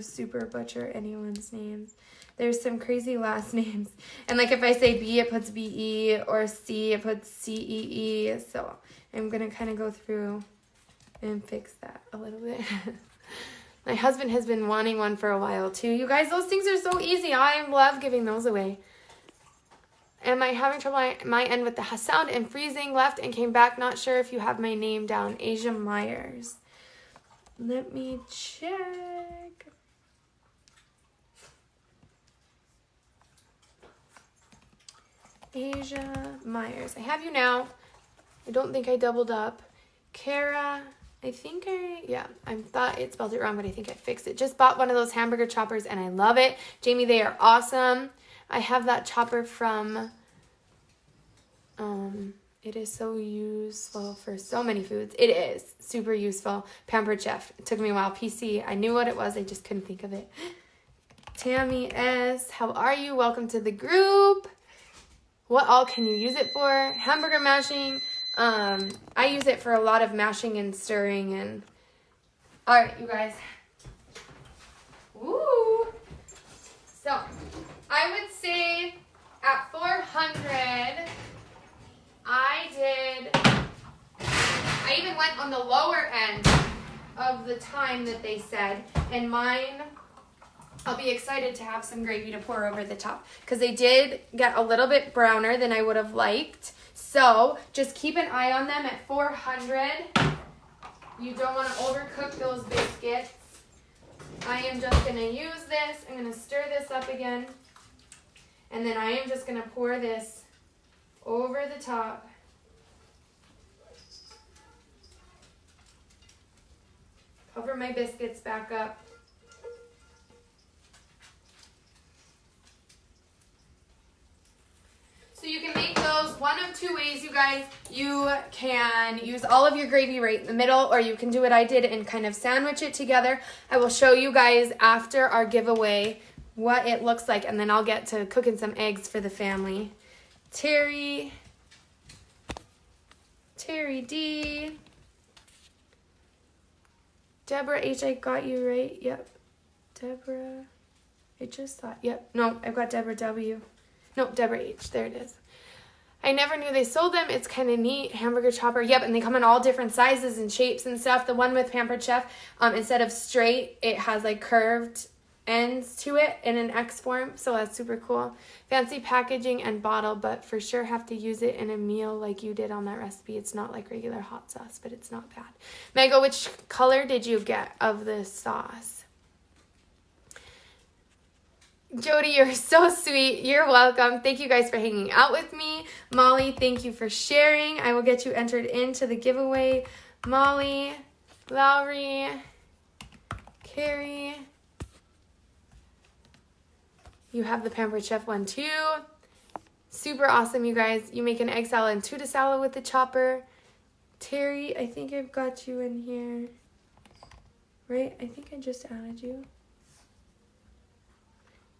butcher anyone's names. There's some crazy last names. And like if I say B, it puts B-E, or C, it puts C-E-E. So I'm going to kind of go through and fix that a little bit. My husband has been wanting one for a while too. You guys, those things are so easy. I love giving those away. Am I having trouble on my end with the sound and freezing? Left and came back. Not sure if you have my name down. Asia Myers. Let me check. Asia Myers. I have you now. I don't think I doubled up. Kara. I thought it spelled it wrong, but I think I fixed it. Just bought one of those hamburger choppers, and I love it. Jamie, they are awesome. I have that chopper from, it is so useful for so many foods. It is super useful. Pampered Chef. It took me a while. PC, I knew what it was. I just couldn't think of it. Tammy S, how are you? Welcome to the group. What all can you use it for? Hamburger mashing. I use it for a lot of mashing and stirring and all right, you guys. Woo! So, I would say at 400, I even went on the lower end of the time that they said, and mine, I'll be excited to have some gravy to pour over the top because they did get a little bit browner than I would have liked. So just keep an eye on them at 400. You don't want to overcook those biscuits. I am just going to use this. I'm going to stir this up again. And then I am just going to pour this over the top. Cover my biscuits back up. So you can make those one of two ways, you guys. You can use all of your gravy right in the middle, or you can do what I did and kind of sandwich it together. I will show you guys after our giveaway what it looks like, and then I'll get to cooking some eggs for the family. Terry D. Deborah H, I got you right. Yep. Deborah, I just thought, yep. No, I've got Deborah W. No, Deborah H. There it is. I never knew they sold them. It's kind of neat. Hamburger chopper. Yep, and they come in all different sizes and shapes and stuff. The one with Pampered Chef, instead of straight, it has like curved ends to it in an X form. So that's super cool. Fancy packaging and bottle, but for sure have to use it in a meal like you did on that recipe. It's not like regular hot sauce, but it's not bad. Mega, which color did you get of this sauce? Jody, you're so sweet. You're welcome. Thank you guys for hanging out with me. Molly, thank you for sharing. I will get you entered into the giveaway. Molly, Lowry, Carrie. You have the Pampered Chef one too. super awesome, you guys. You make an egg salad and tuna salad with the chopper. Terry, I think I've got you in here. Right? I think I just added you.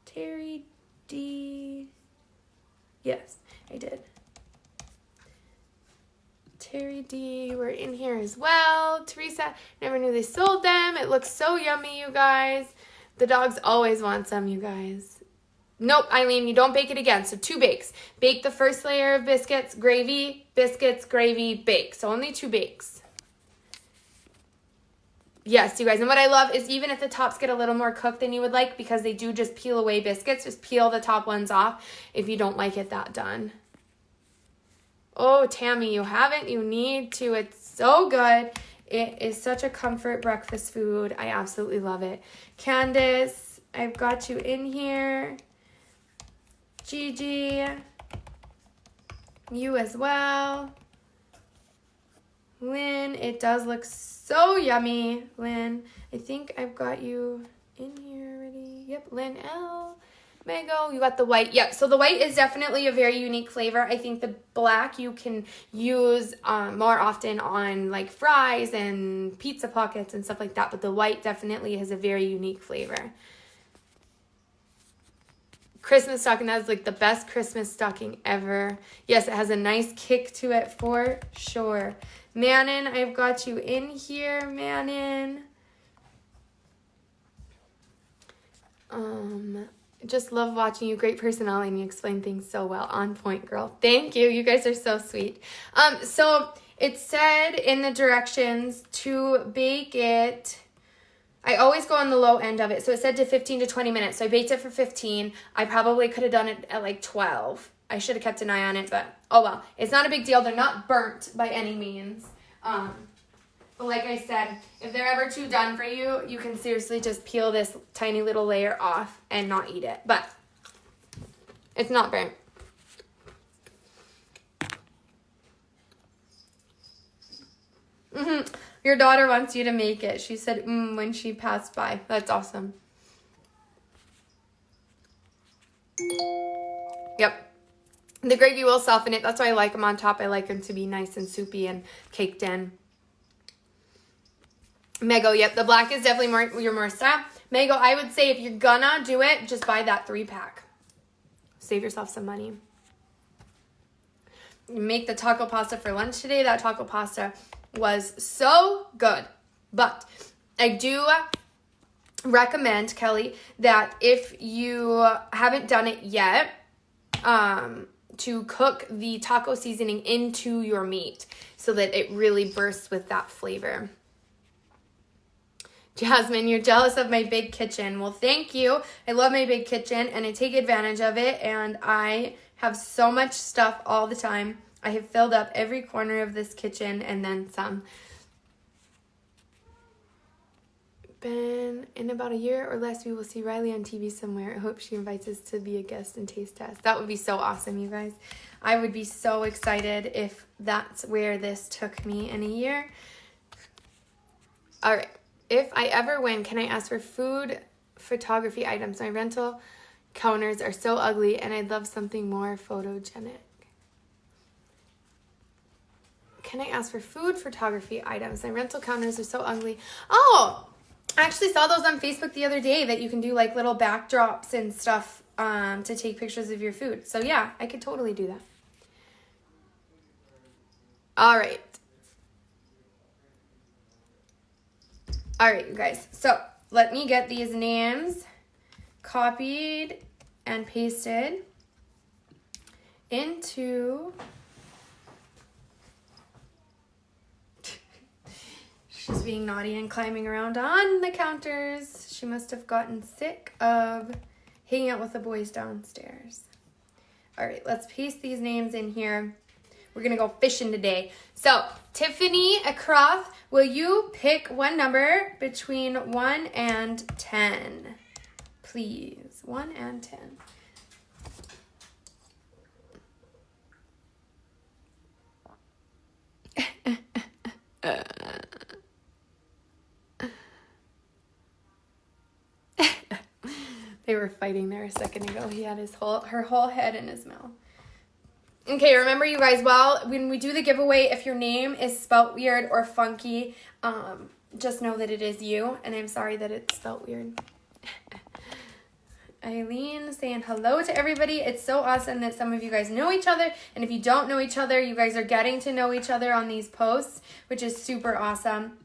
Terry D. Yes, I did. Terry D, we're in here as well. Teresa, never knew they sold them. It looks so yummy, you guys. The dogs always want some, you guys. Nope, Eileen, you don't bake it again. So 2 bakes. Bake the first layer of biscuits, gravy, bake. So only 2 bakes. Yes, you guys. And what I love is even if the tops get a little more cooked than you would like, because they do just peel away biscuits, just peel the top ones off if you don't like it that done. Oh, Tammy, you haven't. You need to. It's so good. It is such a comfort breakfast food. I absolutely love it. Candace, I've got you in here. Gigi, you as well. Lynn, it does look so yummy. Lynn, I think I've got you in here already. Yep, Lynn L. Mango, you got the white. Yep, so the white is definitely a very unique flavor. I think the black you can use more often on like fries and pizza pockets and stuff like that, but the white definitely has a very unique flavor. Christmas stocking, that's like the best Christmas stocking ever. Yes, it has a nice kick to it for sure. Manon, I've got you in here, Manon. Just love watching you. Great personality and you explain things so well. On point, girl. Thank you. You guys are so sweet. So it said in the directions to bake it. I always go on the low end of it. So it said to 15 to 20 minutes. So I baked it for 15. I probably could have done it at like 12. I should have kept an eye on it, but oh well. It's not a big deal. They're not burnt by any means. But like I said, if they're ever too done for you, you can seriously just peel this tiny little layer off and not eat it. But it's not burnt. Your daughter wants you to make it. She said when she passed by. That's awesome. Yep. The gravy will soften it. That's why I like them on top. I like them to be nice and soupy and caked in. Mego, yep. The black is definitely more style. Mego, I would say if you're gonna do it, just buy that 3-pack. Save yourself some money. Make the taco pasta for lunch today. That taco pasta was so good. But I do recommend, Kelly, that if you haven't done it yet, to cook the taco seasoning into your meat so that it really bursts with that flavor. Jasmine, you're jealous of my big kitchen. Well, thank you. I love my big kitchen and I take advantage of it, and I have so much stuff all the time. I have filled up every corner of this kitchen and then some. Ben, in about a year or less, we will see Riley on TV somewhere. I hope she invites us to be a guest and taste test. That would be so awesome, you guys. I would be so excited if that's where this took me in a year. All right. If I ever win, can I ask for food photography items? My rental counters are so ugly and I'd love something more photogenic. Can I ask for food photography items? My rental counters are so ugly. Oh, I actually saw those on Facebook the other day that you can do like little backdrops and stuff to take pictures of your food. So yeah, I could totally do that. All right. All right, you guys. So let me get these names copied and pasted into... She's being naughty and climbing around on the counters. She must have gotten sick of hanging out with the boys downstairs. All right, let's paste these names in here. We're going to go fishing today. So, Tiffany Acroth, will you pick one number between 1 and 10? Please, 1 and 10. They were fighting there a second ago. He had her whole head in his mouth. Okay, remember you guys, well, when we do the giveaway, if your name is spelt weird or funky, just know that it is you, and I'm sorry that it's spelt weird. Eileen saying hello to everybody. It's so awesome that some of you guys know each other, and if you don't know each other, you guys are getting to know each other on these posts, which is super awesome.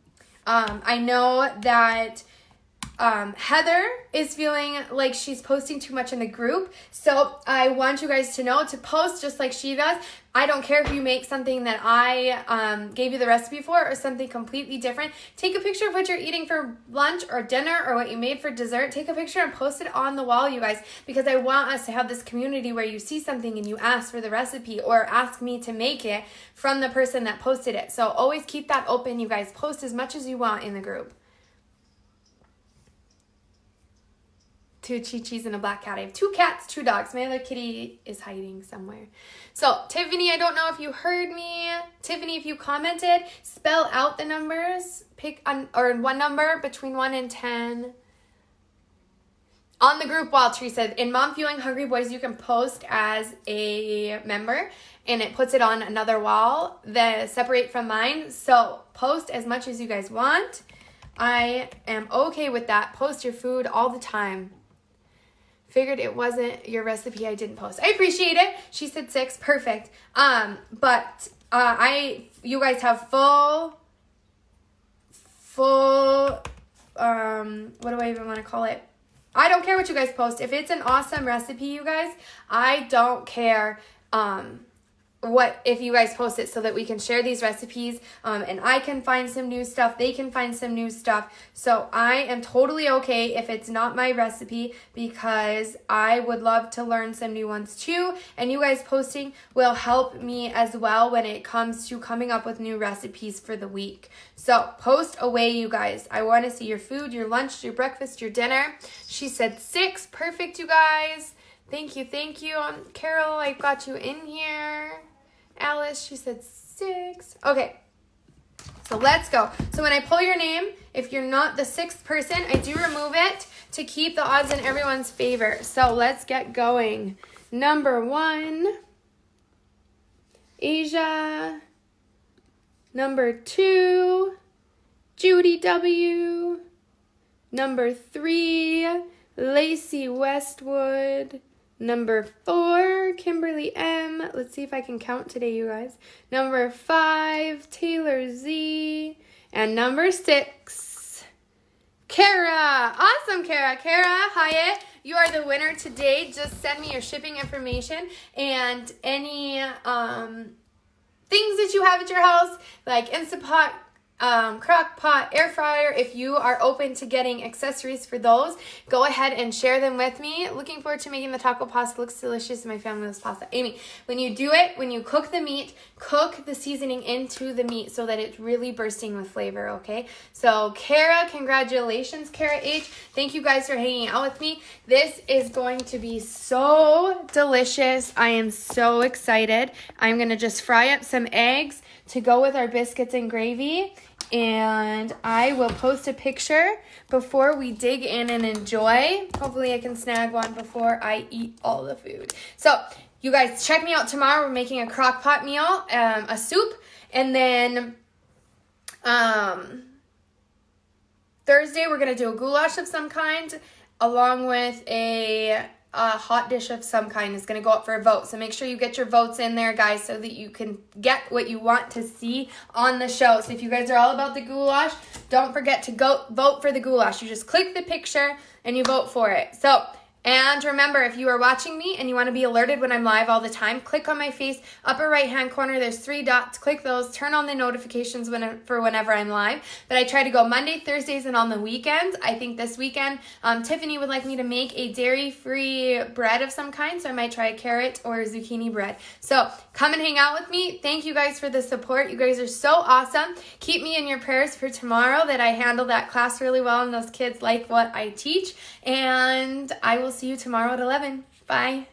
I know that Heather is feeling like she's posting too much in the group, so I want you guys to know to post just like she does. I don't care if you make something that I gave you the recipe for or something completely different. Take a picture of what you're eating for lunch or dinner or what you made for dessert. Take a picture and post it on the wall, you guys, because I want us to have this community where you see something and you ask for the recipe or ask me to make it from the person that posted it. So always keep that open, you guys. Post as much as you want in the group. 2 Chi-Chis and a black cat. I have 2 cats, 2 dogs. My other kitty is hiding somewhere. So, Tiffany, I don't know if you heard me. Tiffany, if you commented, spell out the numbers. Pick one number between 1 and 10. On the group wall, Teresa, in Mom Feeling Hungry Boys, you can post as a member, and it puts it on another wall that separate from mine. So, post as much as you guys want. I am okay with that. Post your food all the time. Figured it wasn't your recipe I didn't post. I appreciate it. She said 6. Perfect. But you guys have full, what do I even want to call it? I don't care what you guys post. If it's an awesome recipe, you guys, I don't care if you guys post it so that we can share these recipes and I can find some new stuff, they can find some new stuff. So I am totally okay if it's not my recipe, because I would love to learn some new ones too, and you guys posting will help me as well when it comes to coming up with new recipes for the week. So post away, you guys. I want to see your food, your lunch, your breakfast, your dinner. She said 6. Perfect, you guys. Thank you. Carol, I got you in here. Alice, she said 6. Okay, so let's go. So when I pull your name, if you're not the 6th person, I do remove it to keep the odds in everyone's favor. So let's get going. Number 1, Asia. Number 2, Judy W. Number 3, Lacey Westwood. Number 4, Kimberly M. Let's see if I can count today, you guys. Number 5, Taylor Z. And number 6, Kara. Awesome, Kara. Kara Hyatt, you are the winner today. Just send me your shipping information and any things that you have at your house, like Instant Pot, crock pot, air fryer. If you are open to getting accessories for those, go ahead and share them with me. Looking forward to making the taco pasta. Looks delicious. My family loves pasta. Amy, when you do it, when you cook the meat, cook the seasoning into the meat so that it's really bursting with flavor, okay? So Kara, congratulations, Kara H. Thank you guys for hanging out with me. This is going to be so delicious. I am so excited. I'm going to just fry up some eggs to go with our biscuits and gravy, and I will post a picture before we dig in and enjoy. Hopefully I can snag one before I eat all the food. So you guys check me out tomorrow. We're making a crock pot meal, a soup, and then Thursday we're going to do a goulash of some kind along with a hot dish of some kind. Is going to go up for a vote. So make sure you get your votes in there, guys, so that you can get what you want to see on the show. So if you guys are all about the goulash, don't forget to go vote for the goulash. You just click the picture and you vote for it. So, and remember, if you are watching me and you want to be alerted when I'm live all the time, click on my face, upper right-hand corner. There's 3 dots. Click those. Turn on the notifications for whenever I'm live. But I try to go Monday, Thursdays, and on the weekends. I think this weekend, Tiffany would like me to make a dairy-free bread of some kind, so I might try a carrot or zucchini bread. So come and hang out with me. Thank you guys for the support. You guys are so awesome. Keep me in your prayers for tomorrow, that I handle that class really well and those kids like what I teach. And I will see you tomorrow at 11. Bye.